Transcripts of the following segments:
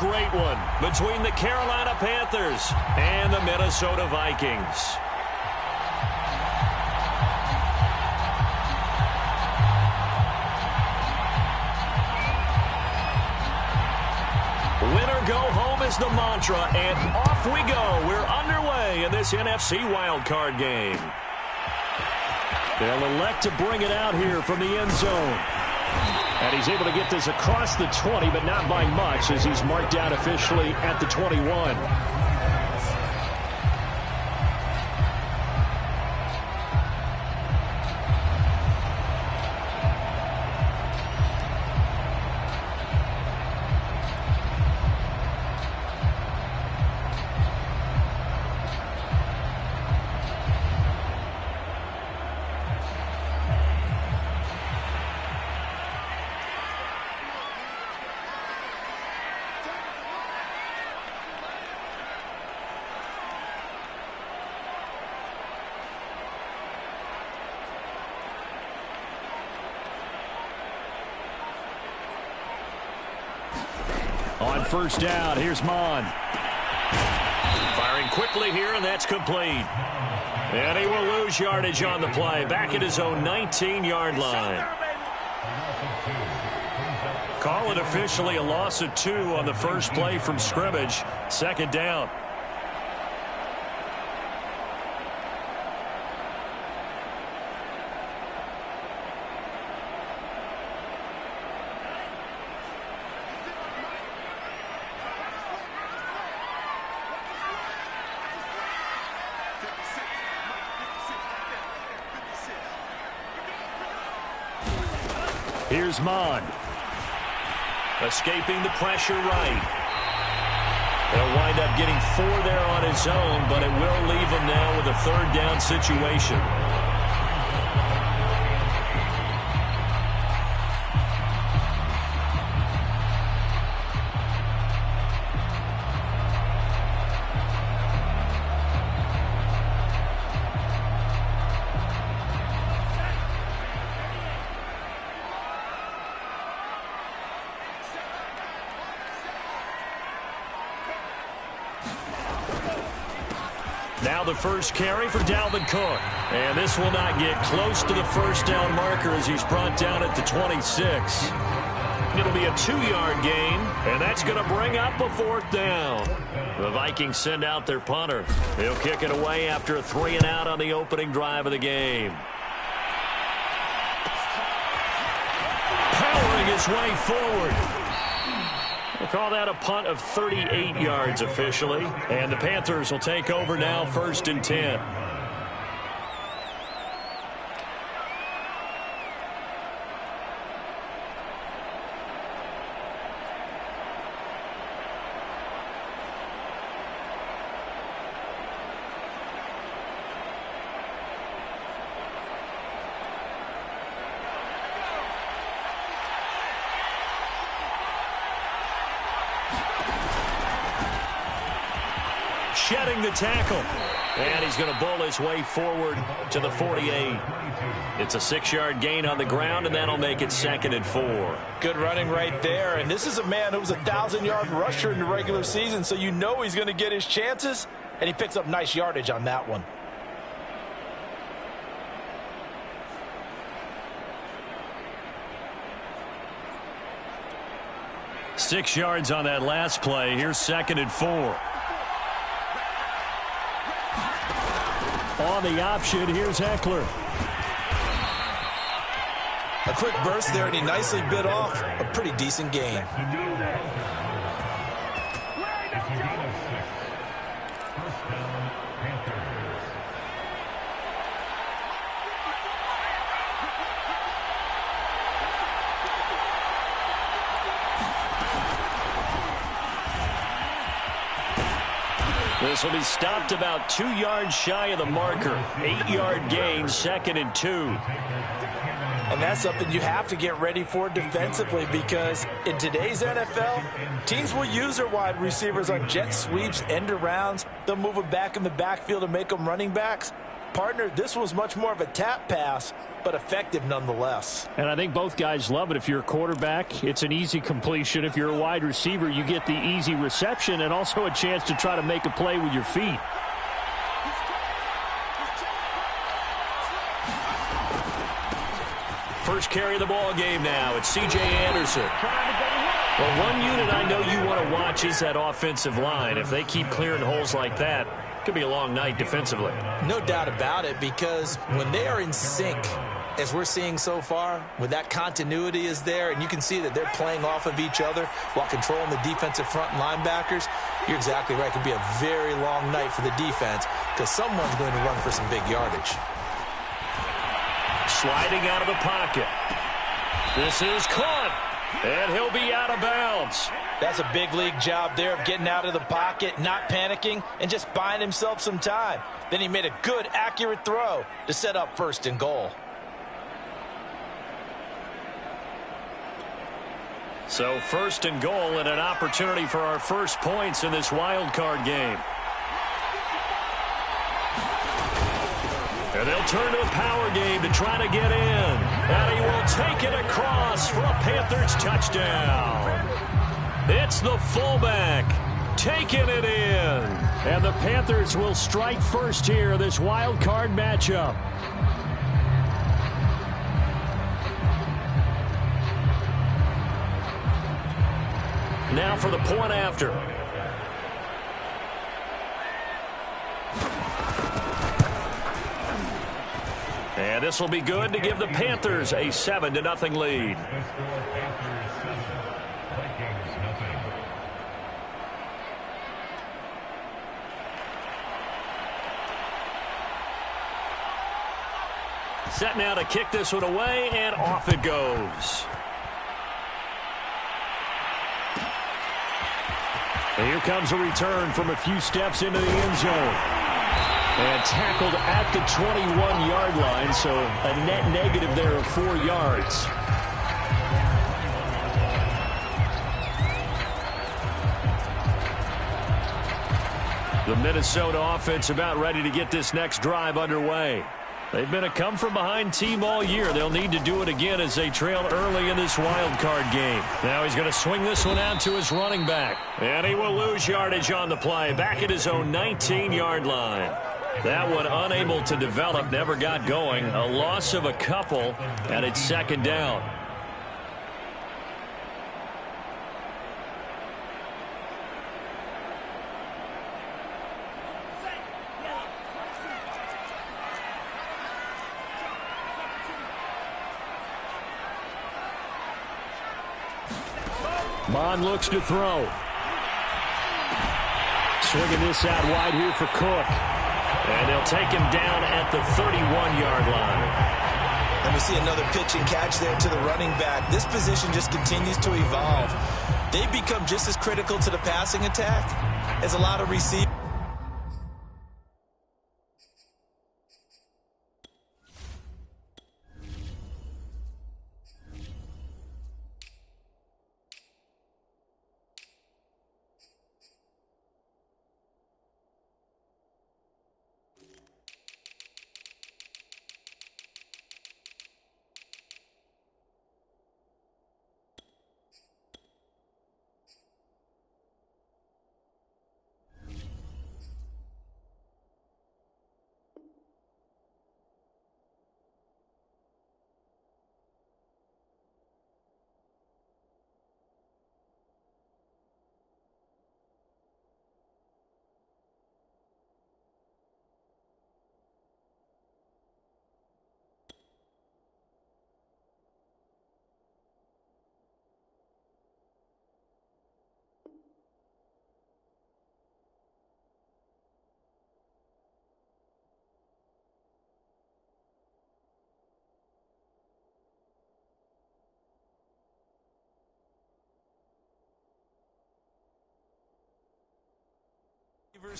great one between the Carolina Panthers and the Minnesota Vikings. Winner go home is the mantra, and off we go. We're underway in this NFC wildcard game. They'll elect to bring it out here from the end zone. And he's able to get this across the 20, but not by much, as he's marked out officially at the 21. On first down, here's Mon. Firing quickly here, and that's complete. And he will lose yardage on the play, back at his own 19-yard line. Call it officially a loss of 2 on the first play from scrimmage. Second down. Here's Mon. Escaping the pressure right. He'll wind up getting 4 there on his own, but it will leave him now with a third down situation. Now the first carry for Dalvin Cook. And this will not get close to the first down marker as he's brought down at the 26. It'll be a 2-yard gain, and that's going to bring up a 4th down. The Vikings send out their punter. He'll kick it away after a 3-and-out on the opening drive of the game. Powering his way forward. We'll call that a punt of 38 yards officially. And the Panthers will take over now, 1st and 10. Shedding the tackle. And he's going to bull his way forward to the 48. It's a 6-yard gain on the ground, and that'll make it 2nd and 4. Good running right there. And this is a man who was a 1,000-yard rusher in the regular season, so you know he's going to get his chances, and he picks up nice yardage on that one. Six yards on that last play. Here's 2nd and 4. On the option, here's Ekeler. A quick burst there, and he nicely bit off a pretty decent gain. This will be stopped about 2 yards shy of the marker. 8-yard gain, 2nd and 2. And that's something you have to get ready for defensively, because in today's NFL, teams will use their wide receivers on jet sweeps, end arounds. They'll move them back in the backfield and make them running backs. Partner, this was much more of a tap pass, but effective nonetheless. And I think both guys love it. If you're a quarterback, it's an easy completion. If you're a wide receiver, you get the easy reception and also a chance to try to make a play with your feet. First carry of the ball game now. It's C.J. Anderson. Well, one unit I know you want to watch is that offensive line. If they keep clearing holes like that, it could be a long night defensively. No doubt about it, because when they are in sync, as we're seeing so far, when that continuity is there, and you can see that they're playing off of each other while controlling the defensive front linebackers, you're exactly right. It could be a very long night for the defense because someone's going to run for some big yardage. Sliding out of the pocket. This is caught, and he'll be out of bounds. That's a big league job there of getting out of the pocket, not panicking, and just buying himself some time. Then he made a good, accurate throw to set up 1st and goal. So 1st and goal and an opportunity for our first points in this wild card game. And they'll turn to a power game to try to get in. And he will take it across for a Panthers touchdown. It's the fullback taking it in. And the Panthers will strike first here, this wild card matchup. Now for the point after. And this will be good to give the Panthers a 7-0 lead. Set now to kick this one away, and off it goes. And here comes a return from a few steps into the end zone. And tackled at the 21-yard line, so a net negative there of 4 yards. The Minnesota offense about ready to get this next drive underway. They've been a come-from-behind team all year. They'll need to do it again as they trail early in this wild card game. Now he's going to swing this one out to his running back. And he will lose yardage on the play, back at his own 19-yard line. That one unable to develop, never got going. A loss of a couple, and it's 2nd down. Mond looks to throw. Swinging this out wide here for Cook. And they'll take him down at the 31-yard line. And we see another pitch and catch there to the running back. This position just continues to evolve. They become just as critical to the passing attack as a lot of receivers.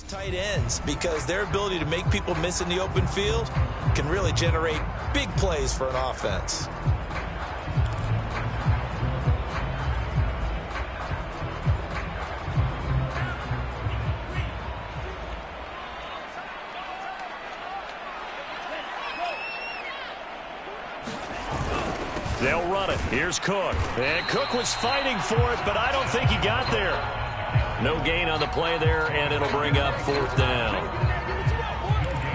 Tight ends, because their ability to make people miss in the open field can really generate big plays for an offense. They'll run it. Here's Cook. And Cook was fighting for it, but I don't think he got there. No gain on the play there, and it'll bring up 4th down.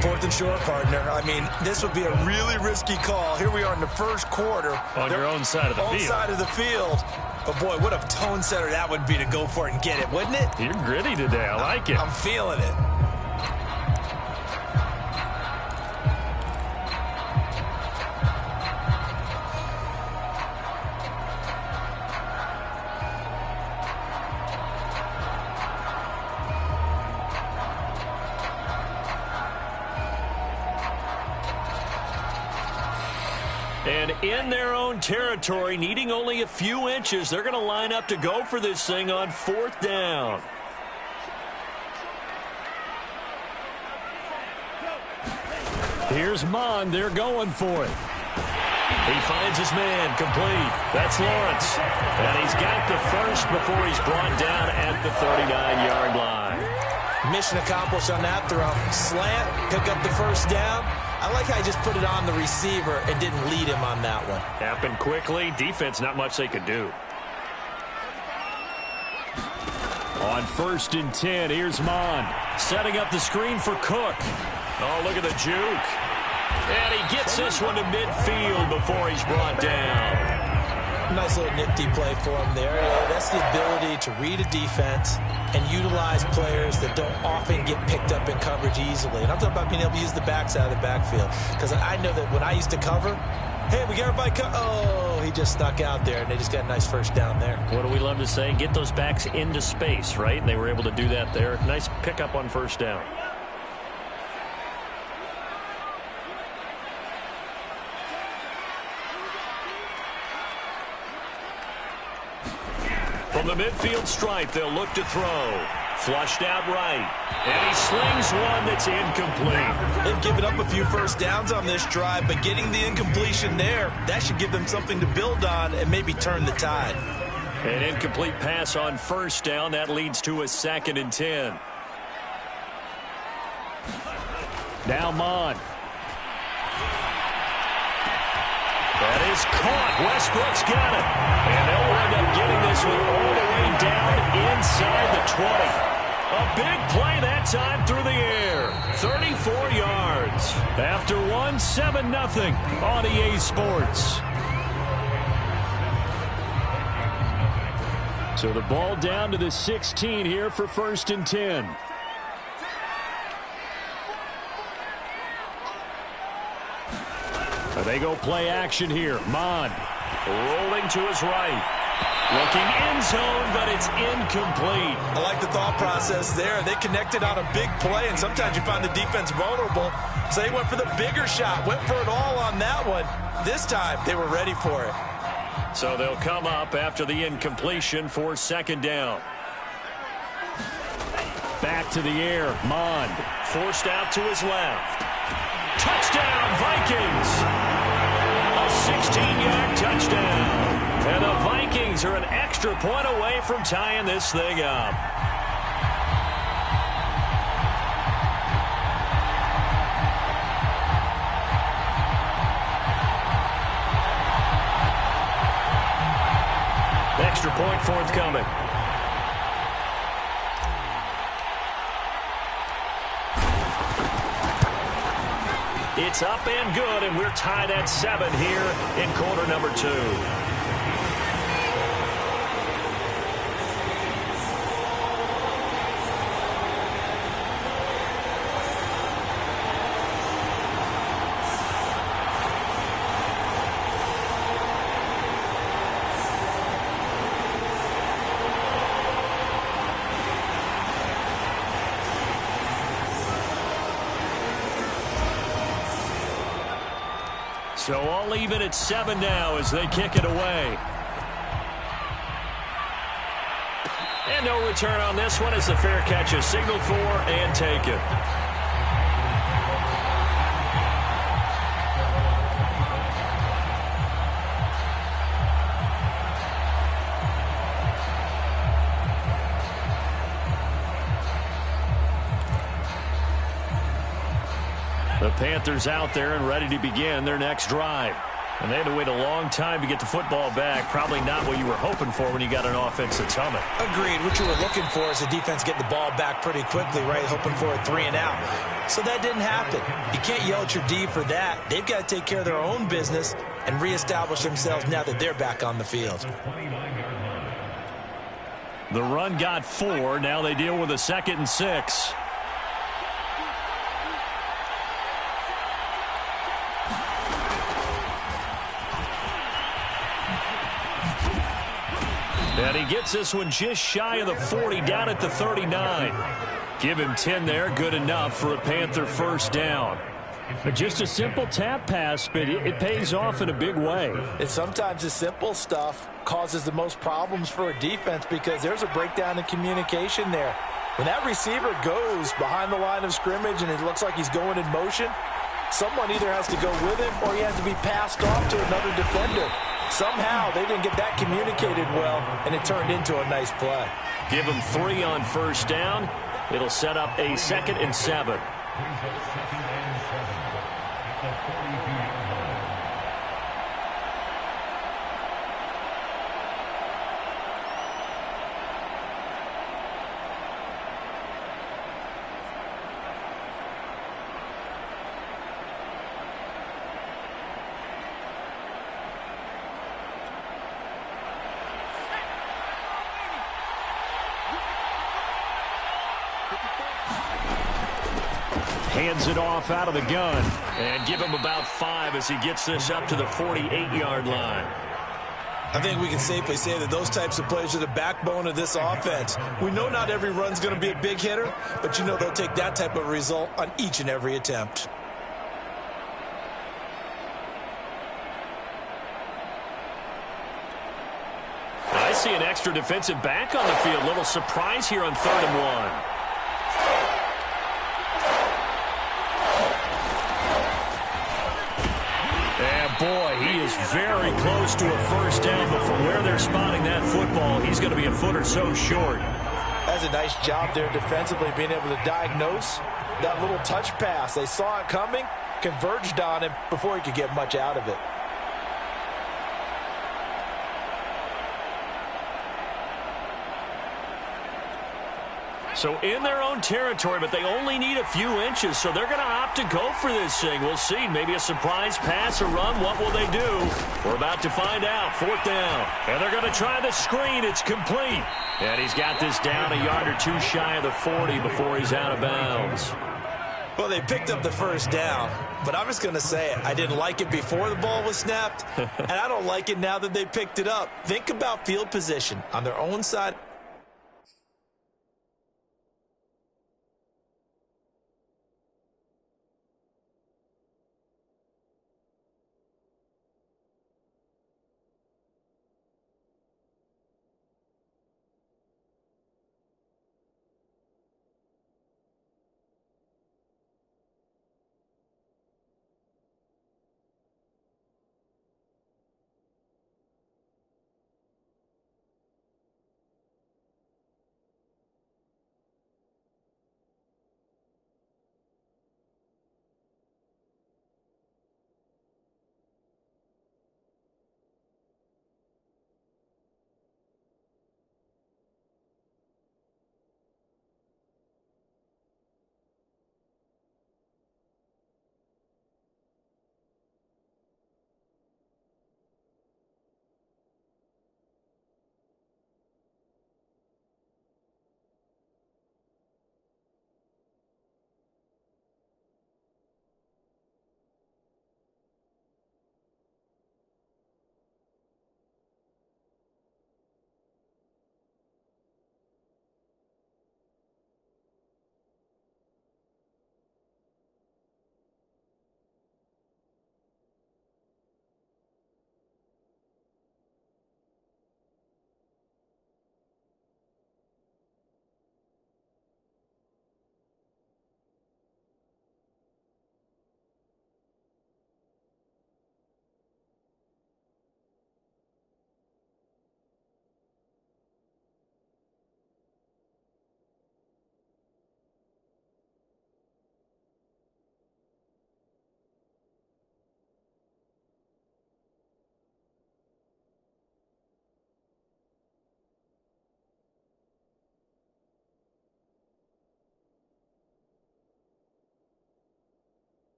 4th and short, partner. I mean, this would be a really risky call. Here we are in the first quarter. On your own side of the field. Own side of the field. But, boy, what a tone setter that would be to go for it and get it, wouldn't it? You're gritty today. I like it. I'm feeling it. And in their own territory, needing only a few inches, they're going to line up to go for this thing on 4th down. Here's Mond. They're going for it. He finds his man, complete. That's Lawrence. And he's got the first before he's brought down at the 39-yard line. Mission accomplished on that throw. Slant, pick up the first down. I like how he just put it on the receiver and didn't lead him on that one. Happened quickly. Defense, not much they could do. On 1st and 10, here's Mond. Setting up the screen for Cook. Oh, look at the juke. And he gets this one to midfield before he's brought down. Nice little nifty play for him there. Yeah, that's the ability to read a defense and utilize players that don't often get picked up in coverage easily. And I'm talking about being able to use the backside of the backfield. Because I know that when I used to cover, hey, we got everybody oh, he just snuck out there, and they just got a nice first down there. What do we love to say? Get those backs into space, right? And they were able to do that there. Nice pickup on 1st down. From the midfield stripe, they'll look to throw. Flushed out right. And he slings one that's incomplete. They've given up a few first downs on this drive, but getting the incompletion there, that should give them something to build on and maybe turn the tide. An incomplete pass on 1st down. That leads to a 2nd and 10. Now Mond. That is caught. Westbrook's got it. And they'll end up getting this one all the way down inside the 20. A big play that time through the air. 34 yards. After one, 7-0 on EA Sports. So the ball down to the 16 here for 1st and 10. They go play action here. Mond rolling to his right. Looking end zone, but it's incomplete. I like the thought process there. They connected on a big play, and sometimes you find the defense vulnerable. So they went for the bigger shot, went for it all on that one. This time, they were ready for it. So they'll come up after the incompletion for 2nd down. Back to the air. Mond forced out to his left. Touchdown, Vikings! A 16-yard touchdown. And the Vikings are an extra point away from tying this thing up. Extra point forthcoming. It's up and good, and we're tied at 7 here in quarter number 2. So all even at 7 now as they kick it away. And no return on this one as the fair catch is signaled for and taken. The Panthers out there and ready to begin their next drive. And they had to wait a long time to get the football back. Probably not what you were hoping for when you got an offense that's humming. Agreed. What you were looking for is the defense getting the ball back pretty quickly, right? Hoping for a 3 and out. So that didn't happen. You can't yell at your D for that. They've got to take care of their own business and reestablish themselves now that they're back on the field. The run got 4. Now they deal with a 2nd and 6. And he gets this one just shy of the 40, down at the 39. Give him 10 there, good enough for a Panther first down. But just a simple tap pass, but it pays off in a big way. And sometimes the simple stuff causes the most problems for a defense because there's a breakdown in communication there. When that receiver goes behind the line of scrimmage and it looks like he's going in motion, someone either has to go with him or he has to be passed off to another defender. Somehow they didn't get that communicated well, and it turned into a nice play. Give him 3 on first down. It'll set up a 2nd and 7. Hands it off out of the gun. And give him about 5 as he gets this up to the 48-yard line. I think we can safely say that those types of plays are the backbone of this offense. We know not every run's going to be a big hitter, but you know they'll take that type of result on each and every attempt. I see an extra defensive back on the field. Little surprise here on 3rd and 1. Boy, he is very close to a first down, but from where they're spotting that football, he's going to be a foot or so short. That's a nice job there defensively, being able to diagnose that little touch pass. They saw it coming, converged on him before he could get much out of it. So in their own territory, but they only need a few inches, so they're going to opt to go for this thing. We'll see. Maybe a surprise pass or run. What will they do? We're about to find out. 4th down. And they're going to try the screen. It's complete. And he's got this down a yard or 2 shy of the 40 before he's out of bounds. Well, they picked up the first down, but I'm just going to say it. I didn't like it before the ball was snapped, and I don't like it now that they picked it up. Think about field position on their own side.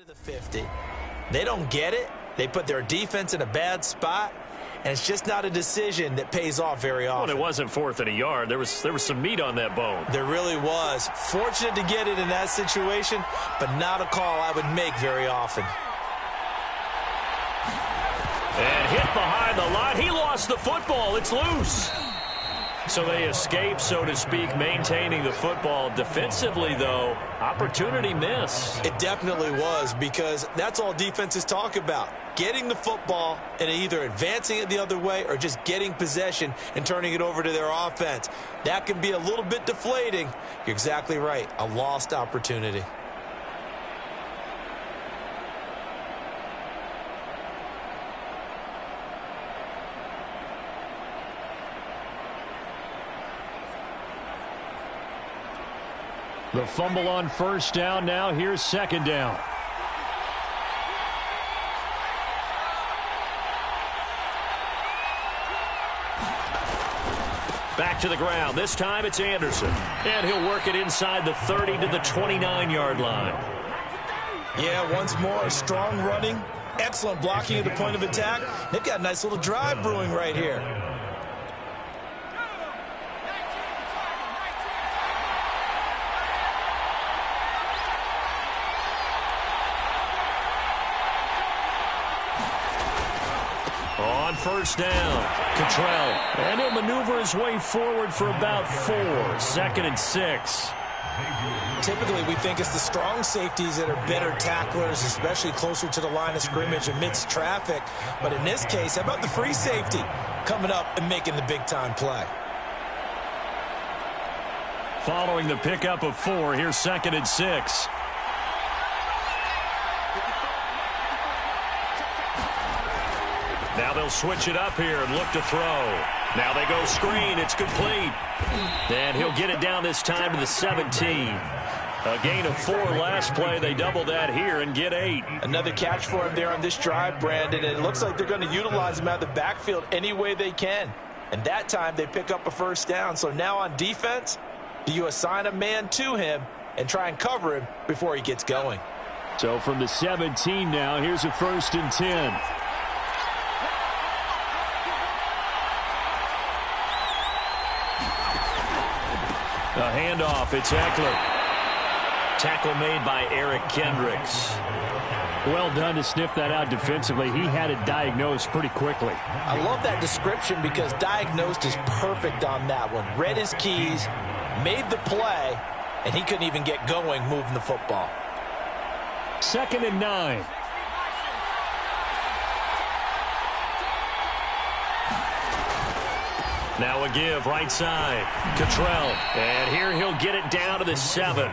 the 50. They don't get it. They put their defense in a bad spot, and it's just not a decision that pays off very often. Well, it wasn't 4th and a yard. There was some meat on that bone. There really was. Fortunate to get it in that situation, but not a call I would make very often. And hit behind the line. He lost the football. It's loose. So they escape, so to speak, maintaining the football. Defensively, though, opportunity miss. It definitely was, because that's all defenses talk about. Getting the football and either advancing it the other way or just getting possession and turning it over to their offense. That can be a little bit deflating. You're exactly right. A lost opportunity. The fumble on 1st down. Now here's 2nd down. Back to the ground. This time it's Anderson. And he'll work it inside the 30 to the 29-yard line. Yeah, once more, strong running, excellent blocking at the point of attack. They've got a nice little drive brewing right here. On 1st down, Cottrell. And he'll maneuver his way forward for about 4. 2nd and 6. Typically, we think it's the strong safeties that are better tacklers, especially closer to the line of scrimmage amidst traffic. But in this case, how about the free safety coming up and making the big-time play? Following the pickup of 4, here's 2nd and 6. Now they'll switch it up here and look to throw. Now they go screen. It's complete. And he'll get it down this time to the 17. A gain of 4 last play. They double that here and get 8. Another catch for him there on this drive, Brandon. And it looks like they're going to utilize him out of the backfield any way they can. And that time they pick up a 1st down. So now on defense, do you assign a man to him and try and cover him before he gets going? So from the 17 now, here's a 1st and 10. A handoff, it's Eckler. Tackle made by Eric Kendricks. Well done to sniff that out defensively. He had it diagnosed pretty quickly. I love that description because diagnosed is perfect on that one. Read his keys, made the play, and he couldn't even get going moving the football. 2nd and 9. Now a give, right side. Cottrell. And here he'll get it down to the 7.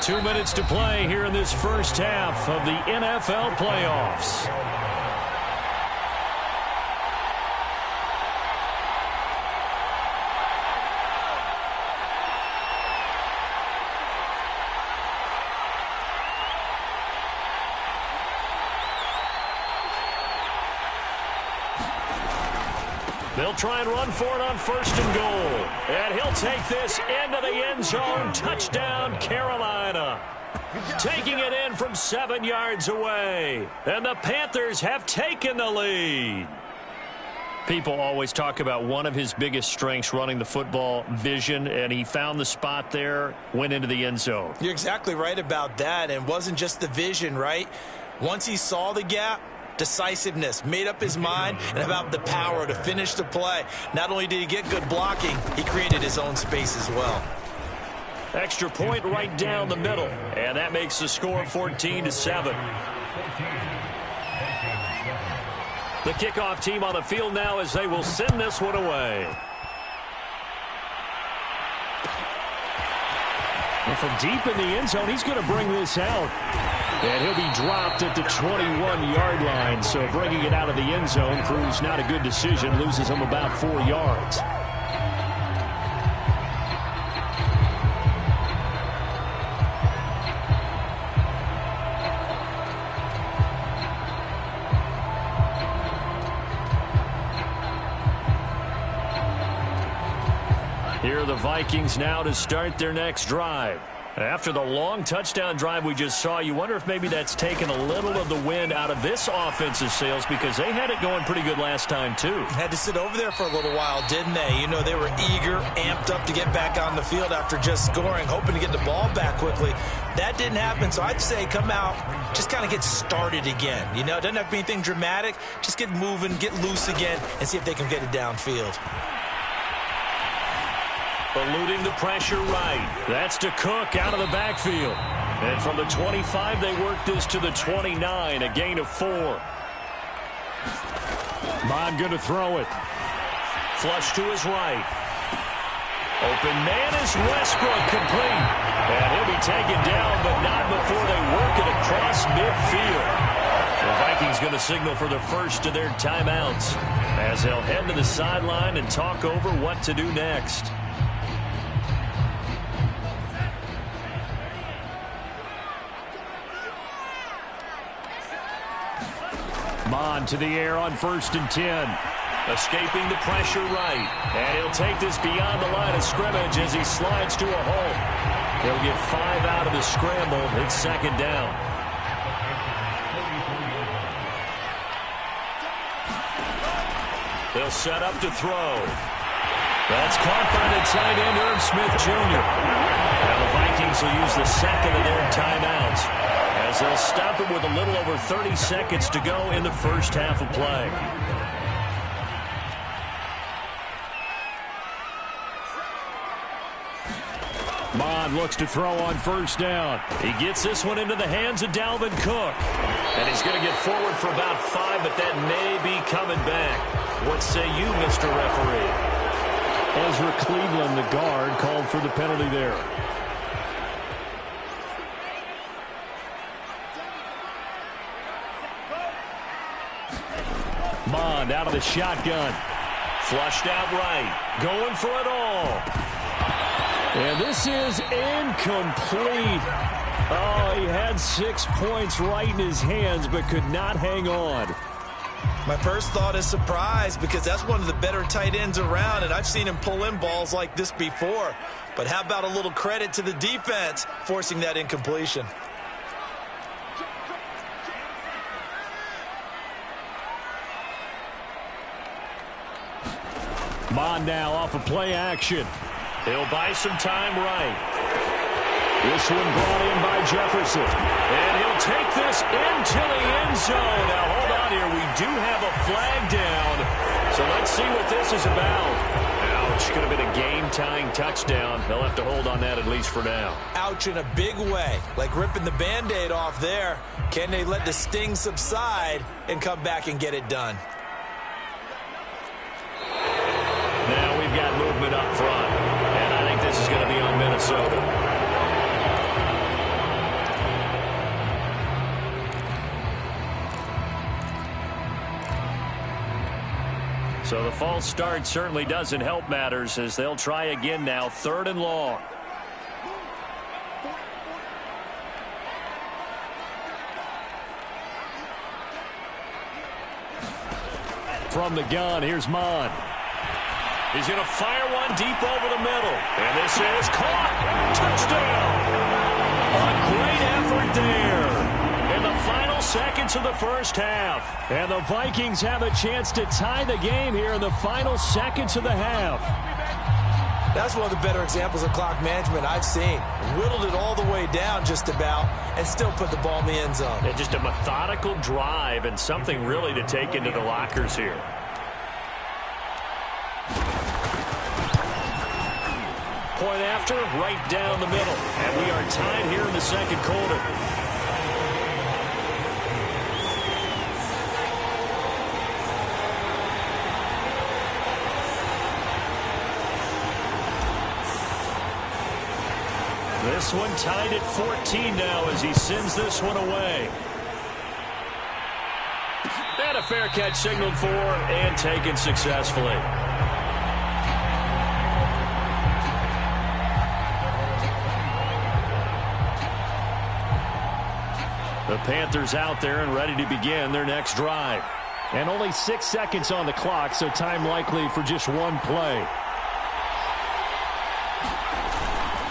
2 minutes to play here in this first half of the NFL playoffs. They'll try and run for it on 1st and goal. And he'll take this into the end zone. Touchdown, Carolina. Taking it in from 7 yards away. And the Panthers have taken the lead. People always talk about one of his biggest strengths, running the football, vision, and he found the spot there, went into the end zone. You're exactly right about that, and it wasn't just the vision, right? Once he saw the gap, decisiveness, made up his mind, and about the power to finish the play. Not only did he get good blocking, he created his own space as well. Extra point right down the middle, and that makes the score 14-7. The kickoff team on the field now as they will send this one away. And from deep in the end zone, he's going to bring this out. And he'll be dropped at the 21-yard line. So bringing it out of the end zone proves not a good decision. Loses him about 4 yards. Here are the Vikings now to start their next drive. After the long touchdown drive we just saw, you wonder if maybe that's taken a little of the wind out of this offense's sails, because they had it going pretty good last time, too. Had to sit over there for a little while, didn't they? You know, they were eager, amped up to get back on the field after just scoring, hoping to get the ball back quickly. That didn't happen, so I'd say come out, just kind of get started again. You know, it doesn't have to be anything dramatic. Just get moving, get loose again, and see if they can get it downfield. Eluding the pressure right. That's to Cook out of the backfield. And from the 25, they work this to the 29, a gain of 4. Mond going to throw it. Flush to his right. Open man is Westbrook, complete. And he'll be taken down, but not before they work it across midfield. The Vikings going to signal for the first of their timeouts as they'll head to the sideline and talk over what to do next. Mond to the air on 1st and 10. Escaping the pressure right. And he'll take this beyond the line of scrimmage as he slides to a hole. He'll get 5 out of the scramble. It's 2nd down. They'll set up to throw. That's caught by the tight end, Irv Smith Jr. Now the Vikings will use the second of their timeouts as they'll stop it with a little over 30 seconds to go in the first half of play. Mond looks to throw on 1st down. He gets this one into the hands of Dalvin Cook. And he's going to get forward for about 5, but that may be coming back. What say you, Mr. Referee? Ezra Cleveland, the guard, called for the penalty there. Mond out of the shotgun. Flushed out right. Going for it all. And this is incomplete. Oh, he had 6 points right in his hands, but could not hang on. My first thought is surprise, because that's one of the better tight ends around, and I've seen him pull in balls like this before. But how about a little credit to the defense forcing that incompletion? Mond now off of play action. He'll buy some time right. This one brought in by Jefferson. And he'll take this into the end zone. Now, hold on here. We do have a flag down. So let's see what this is about. Ouch. Could have been a game-tying touchdown. They'll have to hold on that at least for now. Ouch in a big way. Like ripping the Band-Aid off there. Can they let the sting subside and come back and get it done? Now we've got movement up front. And I think this is going to be on Minnesota. So the false start certainly doesn't help matters as they'll try again now, 3rd and long. From the gun, here's Mond. He's going to fire one deep over the middle. And this is caught. Touchdown. A great effort there. In the final seconds of the first half. And the Vikings have a chance to tie the game here in the final seconds of the half. That's one of the better examples of clock management I've seen. Whittled it all the way down just about and still put the ball in the end zone. Yeah, just a methodical drive and something really to take into the lockers here. Point after, right down the middle. And we are tied here in the second quarter. This one tied at 14 now as he sends this one away. And a fair catch signaled for and taken successfully. The Panthers out there and ready to begin their next drive. And only 6 seconds on the clock, so time likely for just one play.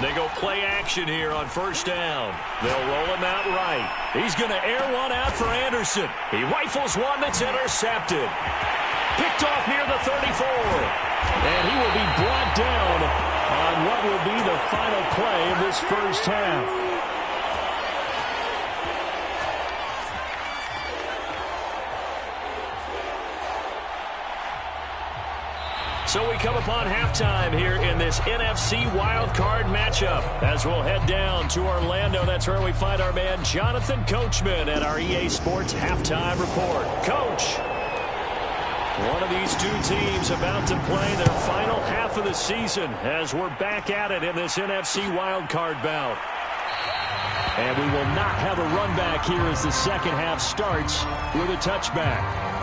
They go play action here on first down. They'll roll him out right. He's going to air one out for Anderson. He rifles one that's intercepted. Picked off near the 34. And he will be brought down on what will be the final play of this first half. So we come upon halftime here in this NFC wildcard matchup as we'll head down to Orlando. That's where we find our man Jonathan Coachman at our EA Sports Halftime Report. Coach, one of these two teams about to play their final half of the season as we're back at it in this NFC wildcard bout. And we will not have a run back here as the second half starts with a touchback.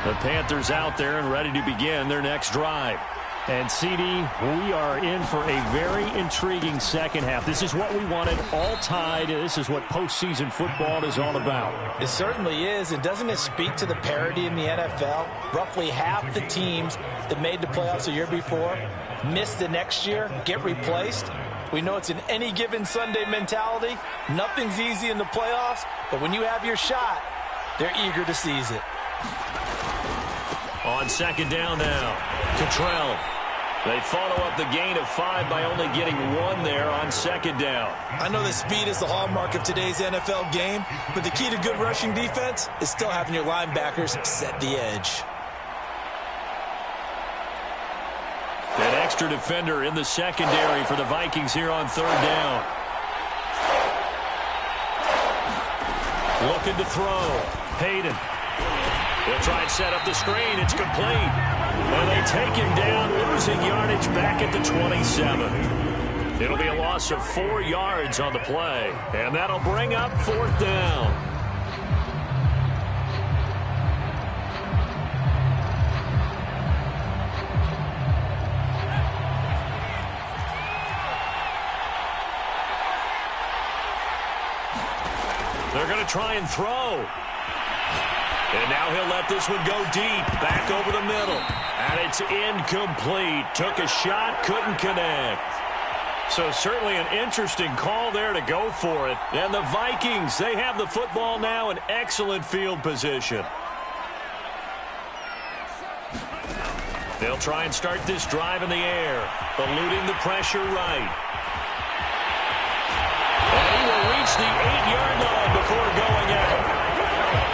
The Panthers out there and ready to begin their next drive. And, CD, we are in for a very intriguing second half. This is what we wanted, all tied. This is what postseason football is all about. It certainly is. And doesn't it speak to the parity in the NFL? Roughly half the teams that made the playoffs the year before miss the next year, get replaced. We know it's an any given Sunday mentality. Nothing's easy in the playoffs, but when you have your shot, they're eager to seize it. On second down now, Cottrell. They follow up the gain of 5 by only getting 1 there on second down. I know that speed is the hallmark of today's NFL game, but the key to good rushing defense is still having your linebackers set the edge. An extra defender in the secondary for the Vikings here on third down. Looking to throw. Hayden. He'll try and set up the screen. It's complete. And they take him down, losing yardage back at the 27. It'll be a loss of 4 yards on the play. And that'll bring up fourth down. They're going to try and throw. And now he'll let this one go deep, back over the middle. And it's incomplete. Took a shot, couldn't connect. So certainly an interesting call there to go for it. And the Vikings, they have the football now in excellent field position. They'll try and start this drive in the air, eluding the pressure right. And he will reach the 8-yard line before going out.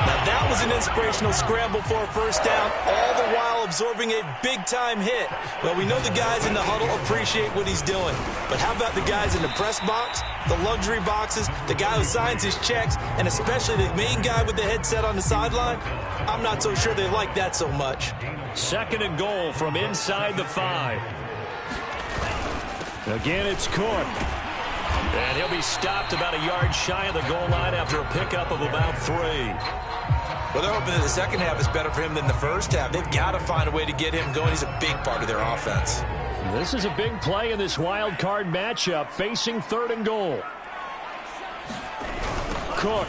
Now that was an inspirational scramble for a first down, all the while absorbing a big-time hit. Well, we know the guys in the huddle appreciate what he's doing. But how about the guys in the press box, the luxury boxes, the guy who signs his checks, and especially the main guy with the headset on the sideline? I'm not so sure they like that so much. Second and goal from inside the 5. Again, it's Cook. And he'll be stopped about a yard shy of the goal line after a pickup of about 3. Well, they're hoping that the second half is better for him than the first half. They've got to find a way to get him going. He's a big part of their offense. This is a big play in this wild card matchup, facing third and goal. Cook.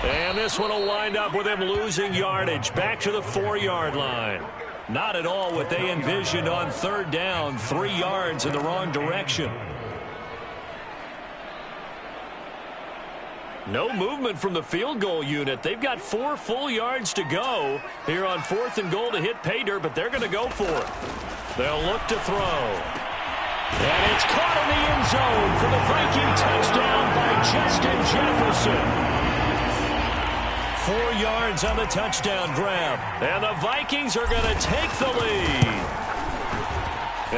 And this one will wind up with him losing yardage back to the 4-yard line. Not at all what they envisioned on third down. 3 yards in the wrong direction. No movement from the field goal unit. They've got 4 full yards to go here on fourth and goal to hit pay dirt, but they're going to go for it. They'll look to throw. And it's caught in the end zone for the Viking touchdown by Justin Jefferson. 4 yards on the touchdown grab. And the Vikings are going to take the lead.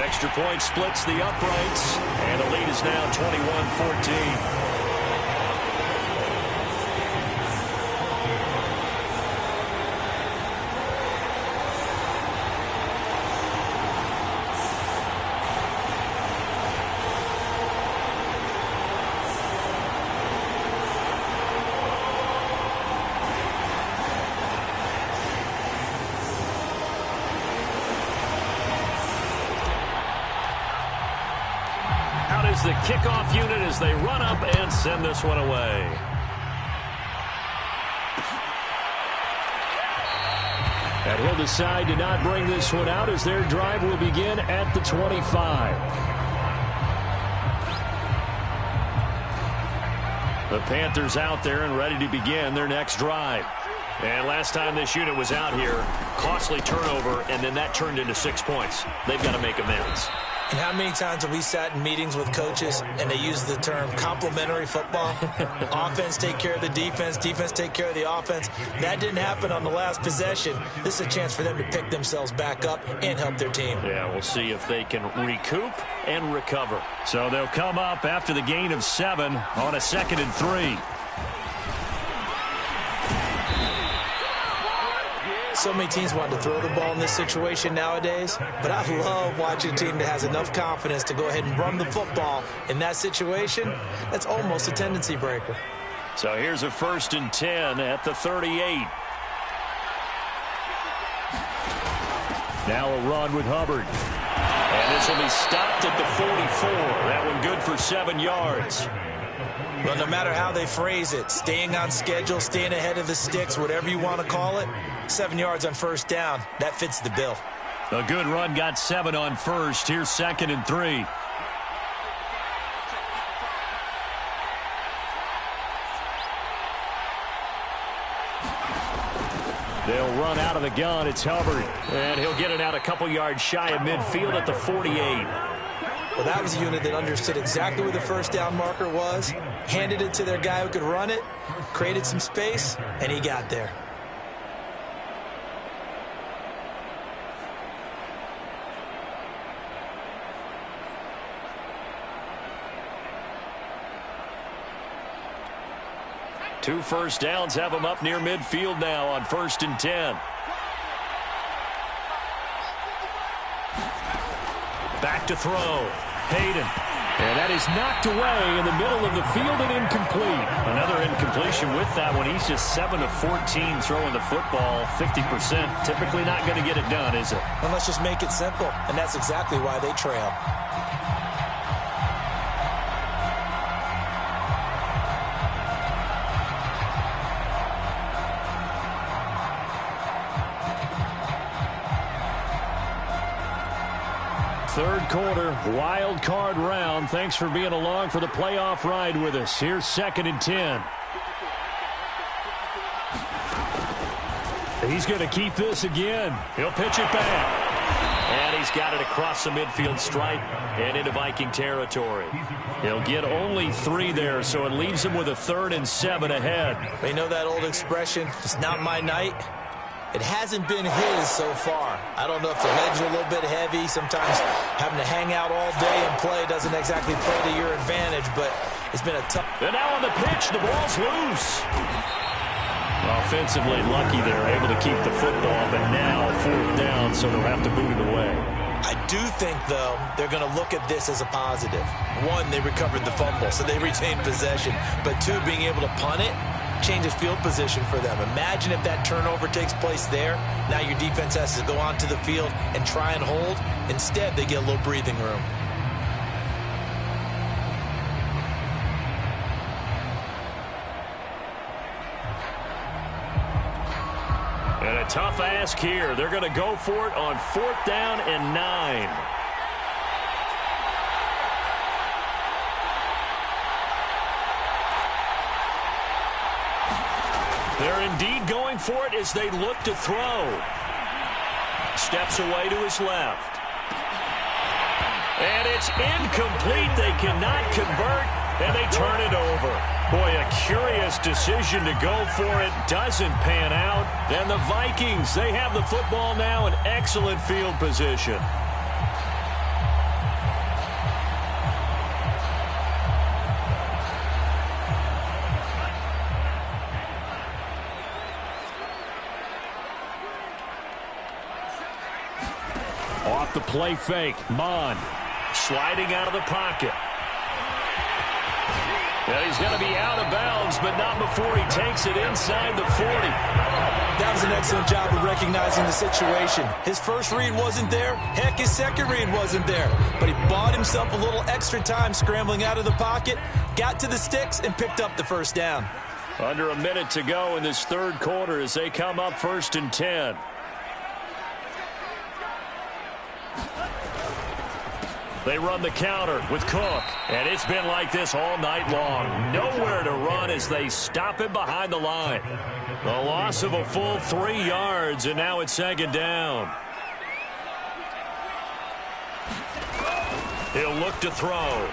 Extra point splits the uprights. And the lead is now 21-14. The kickoff unit as they run up and send this one away. And he'll decide to not bring this one out as their drive will begin at the 25. The Panthers out there and ready to begin their next drive. And last time this unit was out here, costly turnover, and then that turned into 6 points. They've got to make amends. And how many times have we sat in meetings with coaches and they use the term complementary football? Offense take care of the defense, defense take care of the offense. That didn't happen on the last possession. This is a chance for them to pick themselves back up and help their team. Yeah, we'll see if they can recoup and recover. So they'll come up after the gain of 7 on a 2nd and 3. So many teams want to throw the ball in this situation nowadays, but I love watching a team that has enough confidence to go ahead and run the football. In that situation, that's almost a tendency breaker. So here's a 1st and 10 at the 38. Now a run with Hubbard. And this will be stopped at the 44. That one good for 7 yards. Well, no matter how they phrase it, staying on schedule, staying ahead of the sticks, whatever you want to call it, 7 yards on 1st down, that fits the bill. A good run got 7 on 1st. Here's 2nd and 3. They'll run out of the gun. It's Hubbard. And he'll get it out a couple yards shy of midfield at the 48. Well, that was a unit that understood exactly where the 1st down marker was, handed it to their guy who could run it, created some space, and he got there. Two 1st downs have them up near midfield now on 1st and 10. Back to throw. Hayden. And that is knocked away in the middle of the field and incomplete. Another incompletion with that one. He's just 7 of 14 throwing the football, 50%. Typically not going to get it done, is it? Well, let's just make it simple. And that's exactly why they trail. Third quarter, wild card round. Thanks for being along for the playoff ride with us. Here's 2nd and 10. He's going to keep this again. He'll pitch it back. And he's got it across the midfield stripe and into Viking territory. He'll get only 3 there, so it leaves him with a 3rd and 7 ahead. You know that old expression, it's not my night? It hasn't been his so far. I don't know if the legs are a little bit heavy. Sometimes having to hang out all day and play doesn't exactly play to your advantage, but it's been a tough... And now on the pitch, the ball's loose. Offensively lucky they're able to keep the football, but now 4th down, so they'll have to boot it away. I do think, though, they're going to look at this as a positive. 1, they recovered the fumble, so they retained possession. But 2, being able to punt it changes field position for them. Imagine if that turnover takes place there. Now your defense has to go onto the field and try and hold. Instead, they get a little breathing room. And a tough ask here. They're going to go for it on 4th down and 9. They're indeed going for it as they look to throw. Steps away to his left. And it's incomplete. They cannot convert, and they turn it over. Boy, a curious decision to go for it. Doesn't pan out. And the Vikings, they have the football now in excellent field position. Off the play fake, Mond sliding out of the pocket. And he's going to be out of bounds, but not before he takes it inside the 40. That was an excellent job of recognizing the situation. His first read wasn't there. Heck, his second read wasn't there. But he bought himself a little extra time scrambling out of the pocket, got to the sticks, and picked up the 1st down. Under a minute to go in this third quarter as they come up 1st and 10. They run the counter with Cook, and it's been like this all night long. Nowhere to run as they stop him behind the line. The loss of a full 3 yards, and now it's second down. He'll look to throw.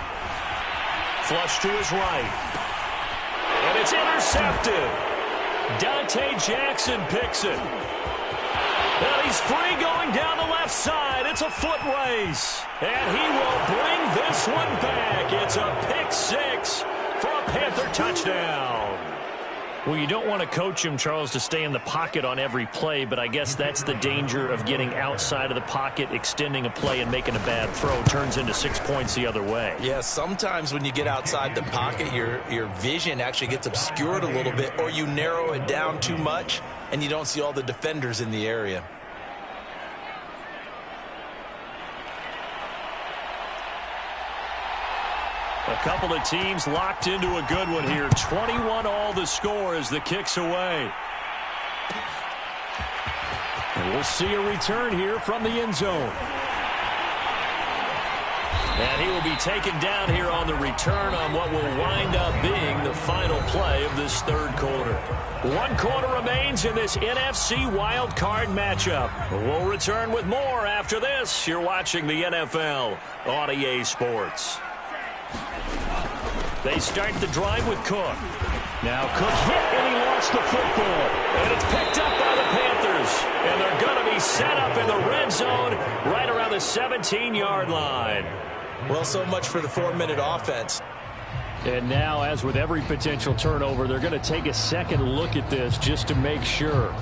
Flush to his right. And it's intercepted. Dante Jackson picks it. And he's free going down the left side. It's a foot race. And he will bring this one back. It's a pick six for a Panther touchdown. Well, you don't want to coach him, Charles, to stay in the pocket on every play, but I guess that's the danger of getting outside of the pocket, extending a play, and making a bad throw. Turns into 6 points the other way. Yeah, sometimes when you get outside the pocket, your vision actually gets obscured a little bit, or you narrow it down too much, and you don't see all the defenders in the area. A couple of teams locked into a good one here. 21 all the score as the kick's away. And we'll see a return here from the end zone. And he will be taken down here on the return on what will wind up being the final play of this third quarter. 1 quarter remains in this NFC Wild Card matchup. We'll return with more after this. You're watching the NFL on EA Sports. They start the drive with Cook. Now Cook hit and he lost the football. And it's picked up by the Panthers. And they're going to be set up in the red zone right around the 17-yard line. Well, so much for the 4-minute offense. And now, as with every potential turnover, they're going to take a second look at this just to make sure.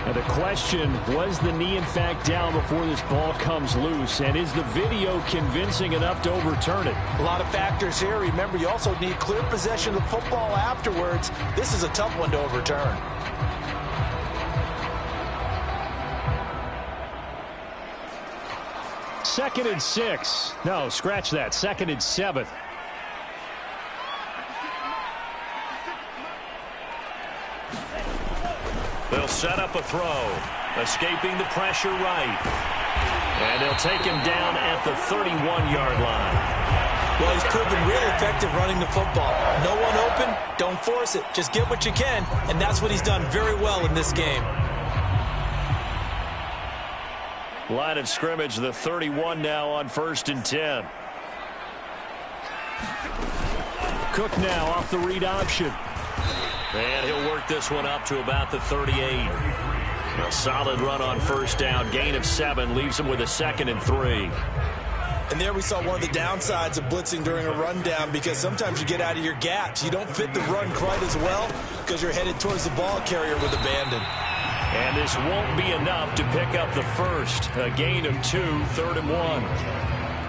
And the question, was the knee in fact down before this ball comes loose? And is the video convincing enough to overturn it? A lot of factors here. Remember, you also need clear possession of the football afterwards. This is a tough one to overturn. Second and 6. No, scratch that. Second and 7. They'll set up a throw. Escaping the pressure right. And they'll take him down at the 31-yard line. Well, he's proven real effective running the football. No one open, don't force it. Just get what you can, and that's what he's done very well in this game. Line of scrimmage, the 31 now on 1st and 10. Cook now off the read option. And he'll work this one up to about the 38. A solid run on first down. Gain of 7 leaves him with a 2nd and 3. And there we saw one of the downsides of blitzing during a rundown, because sometimes you get out of your gaps. You don't fit the run quite as well because you're headed towards the ball carrier with abandon. And this won't be enough to pick up the first. A gain of 2, 3rd and 1.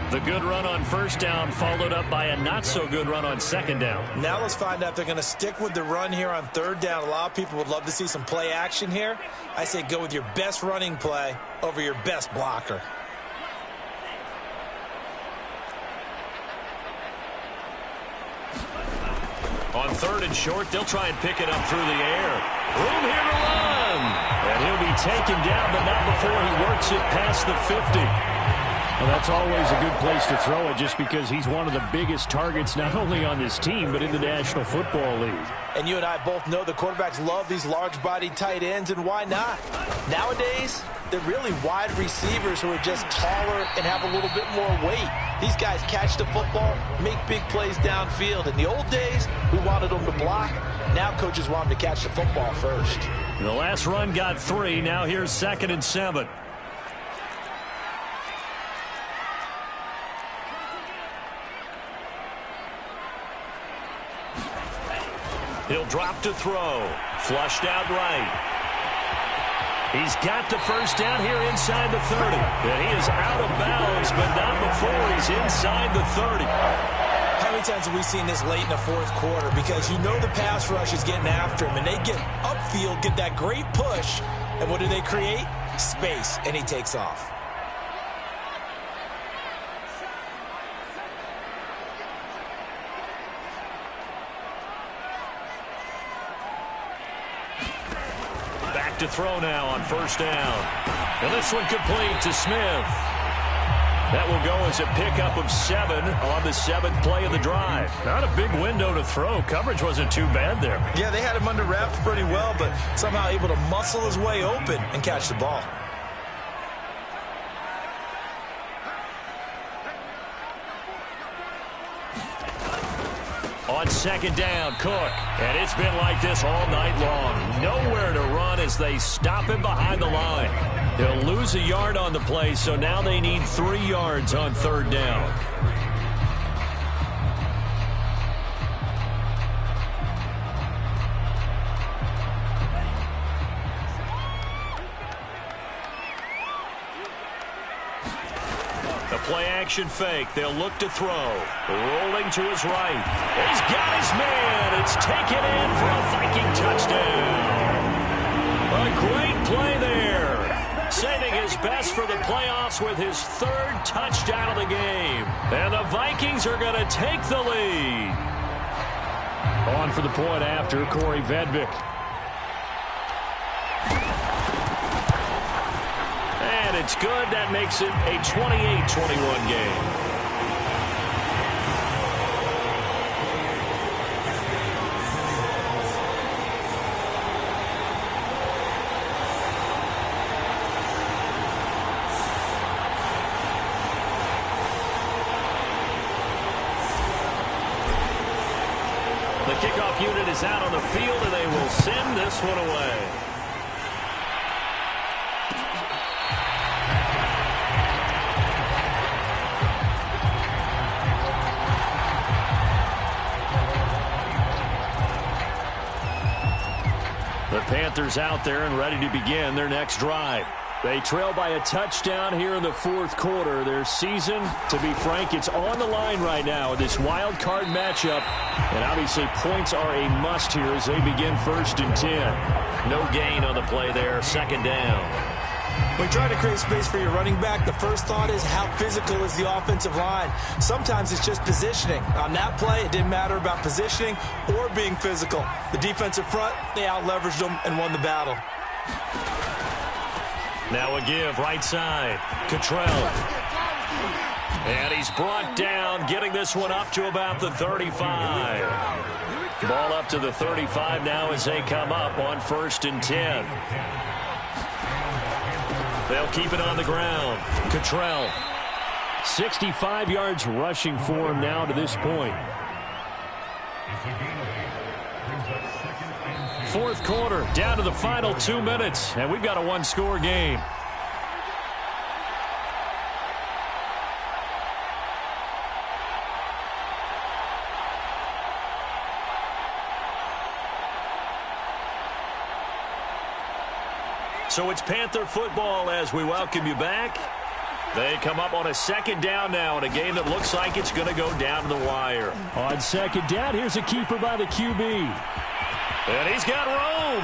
The good run on first down followed up by a not-so-good run on second down. Now let's find out if they're going to stick with the run here on 3rd down. A lot of people would love to see some play action here. I say go with your best running play over your best blocker. On 3rd and short, they'll try and pick it up through the air. Room here to run. And he'll be taken down, but not before he works it past the 50. Well, that's always a good place to throw it, just because he's one of the biggest targets not only on this team but in the National Football League. And you and I both know the quarterbacks love these large-bodied tight ends, and why not? Nowadays, they're really wide receivers who are just taller and have a little bit more weight. These guys catch the football, make big plays downfield. In the old days, we wanted them to block. Now coaches want them to catch the football first. The last run got 3. Now here's 2nd and 7. He'll drop to throw. Flushed out right. He's got the first down here inside the 30. And he is out of bounds, but not before he's inside the 30. How many times have we seen this late in the 4th quarter? Because you know the pass rush is getting after him, and they get upfield, get that great push, and what do they create? Space, and he takes off. back to throw now on first down. And this one complete to Smith. That will go as a pickup of 7 on the 7th play of the drive. Not a big window to throw. Coverage wasn't too bad there. Yeah, they had him under wraps pretty well, but somehow able to muscle his way open and catch the ball. On second down, Cook. And it's been like this all night long. Nowhere to run as they stop him behind the line. They'll lose a yard on the play, so now they need 3 yards on third down. Play-action fake. They'll look to throw. Rolling to his right. He's got his man. It's taken in for a Viking touchdown. A great play there. Saving his best for the playoffs with his 3rd touchdown of the game. And the Vikings are going to take the lead. On for the point after, Corey Vedvik. It's good. That makes it a 28-21 game. The kickoff unit is out on the field, and they will send this one away. Panthers out there and ready to begin their next drive. They trail by a touchdown here in the 4th quarter. Their season, to be frank, it's on the line right now in this wild card matchup. And obviously points are a must here as they begin 1st and 10. No gain on the play there, 2nd down. When you try to create space for your running back, the first thought is how physical is the offensive line. Sometimes it's just positioning. On that play, it didn't matter about positioning or being physical. The defensive front, they out-leveraged them and won the battle. Now a give, right side. Cottrell. And he's brought down, getting this one up to about the 35. Ball up to the 35 now as they come up on 1st and 10. They'll keep it on the ground. Cottrell. 65 yards rushing for him now to this point. 4th quarter, down to the final 2 minutes, and we've got a 1-score game. So it's Panther football as we welcome you back. They come up on a 2nd down now in a game that looks like it's going to go down to the wire. On 2nd down, here's a keeper by the QB. And he's got room.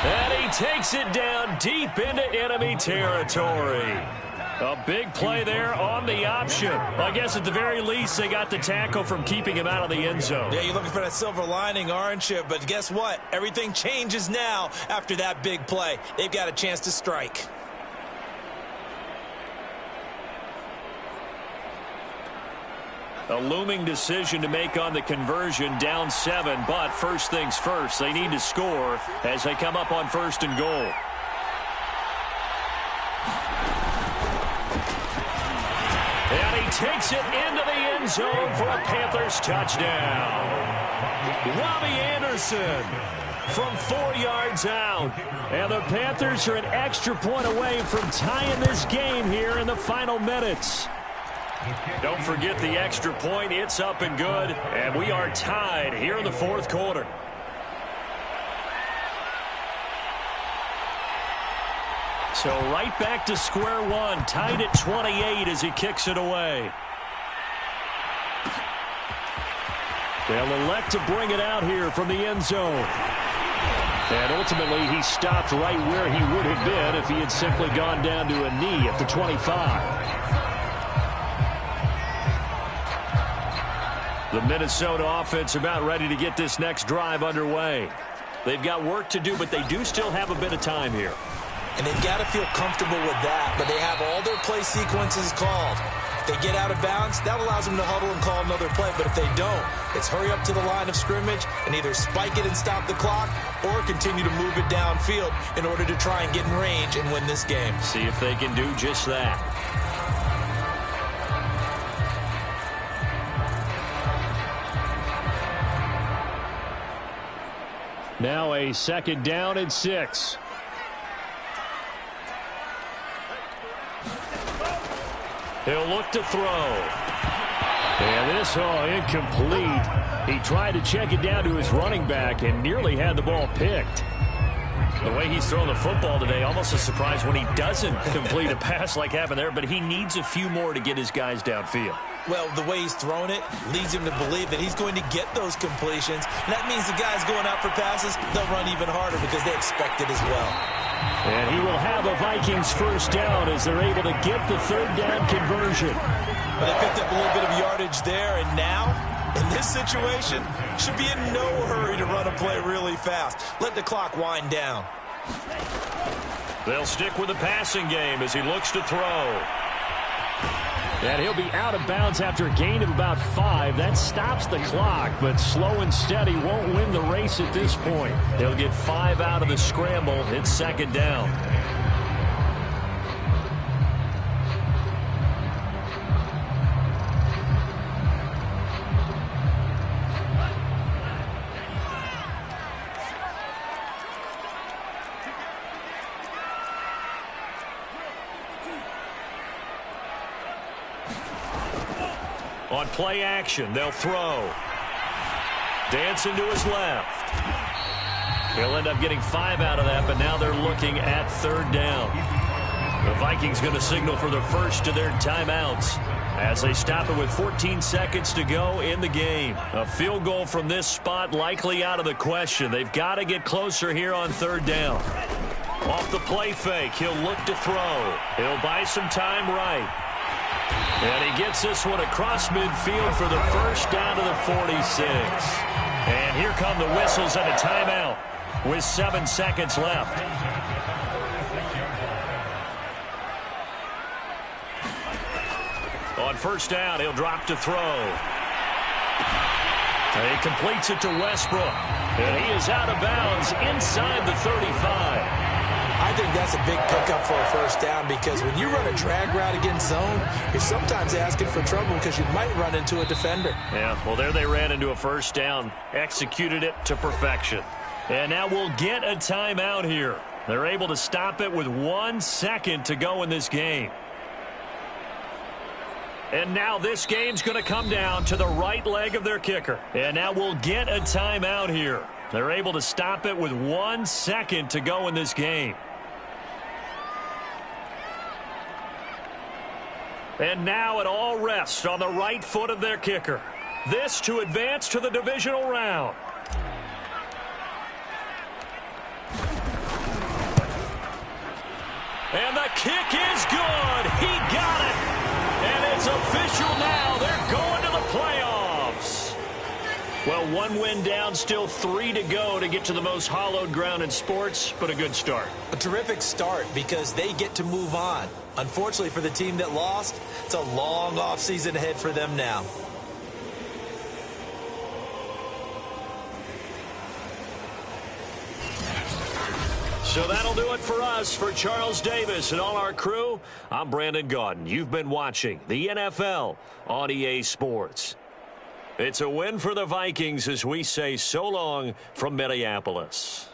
And he takes it down deep into enemy territory. A big play there on the option. Well, I guess at the very least, they got the tackle from keeping him out of the end zone. Yeah, you're looking for that silver lining, aren't you? But guess what? Everything changes now after that big play. They've got a chance to strike. A looming decision to make on the conversion, down 7. But first things first, they need to score as they come up on 1st and goal. And he takes it into the end zone for a Panthers touchdown. Robbie Anderson from 4 yards out. And the Panthers are an extra point away from tying this game here in the final minutes. Don't forget the extra point. It's up and good. And we are tied here in the 4th quarter. So right back to square one, tied at 28 as he kicks it away. They'll elect to bring it out here from the end zone. And ultimately, he stopped right where he would have been if he had simply gone down to a knee at the 25. The Minnesota offense about ready to get this next drive underway. They've got work to do, but they do still have a bit of time here. And they've got to feel comfortable with that, but they have all their play sequences called. If they get out of bounds, that allows them to huddle and call another play. But if they don't, it's hurry up to the line of scrimmage and either spike it and stop the clock or continue to move it downfield in order to try and get in range and win this game. See if they can do just that. Now a 2nd down and 6. He'll look to throw. And this, incomplete. He tried to check it down to his running back and nearly had the ball picked. The way he's thrown the football today, almost a surprise when he doesn't complete a pass like happened there, but he needs a few more to get his guys downfield. Well, the way he's thrown it leads him to believe that he's going to get those completions. And that means the guys going out for passes, they'll run even harder because they expect it as well. And he will have a Vikings 1st down as they're able to get the 3rd down conversion. But they picked up a little bit of yardage there, and now, in this situation, should be in no hurry to run a play really fast. Let the clock wind down. They'll stick with the passing game as he looks to throw. And he'll be out of bounds after a gain of about 5. That stops the clock, but slow and steady won't win the race at this point. He'll get 5 out of the scramble. It's 2nd down. On play action, they'll throw. Dancing to his left. He'll end up getting 5 out of that, but now they're looking at 3rd down. The Vikings going to signal for the first of their timeouts as they stop it with 14 seconds to go in the game. A field goal from this spot likely out of the question. They've got to get closer here on 3rd down. Off the play fake, he'll look to throw. He'll buy some time right. And he gets this one across midfield for the 1st down to the 46. And here come the whistles and a timeout with 7 seconds left. On 1st down, he'll drop to throw. He completes it to Westbrook. And he is out of bounds inside the 35. I think that's a big pickup for a 1st down because when you run a drag route against zone, you're sometimes asking for trouble because you might run into a defender. Yeah, well, there they ran into a 1st down, executed it to perfection. And now we'll get a timeout here. They're able to stop it with 1 second to go in this game. And now this game's going to come down to the right leg of their kicker. And now we'll get a timeout here. They're able to stop it with 1 second to go in this game. And now it all rests on the right foot of their kicker. This to advance to the divisional round. And the kick is good. He got it. And it's official now. They're going to the playoffs. Well, 1 win down, still 3 to go to get to the most hallowed ground in sports, but a good start. A terrific start because they get to move on. Unfortunately for the team that lost, it's a long offseason ahead for them now. So that'll do it for us. For Charles Davis and all our crew, I'm Brandon Gaudin. You've been watching the NFL on EA Sports. It's a win for the Vikings as we say so long from Minneapolis.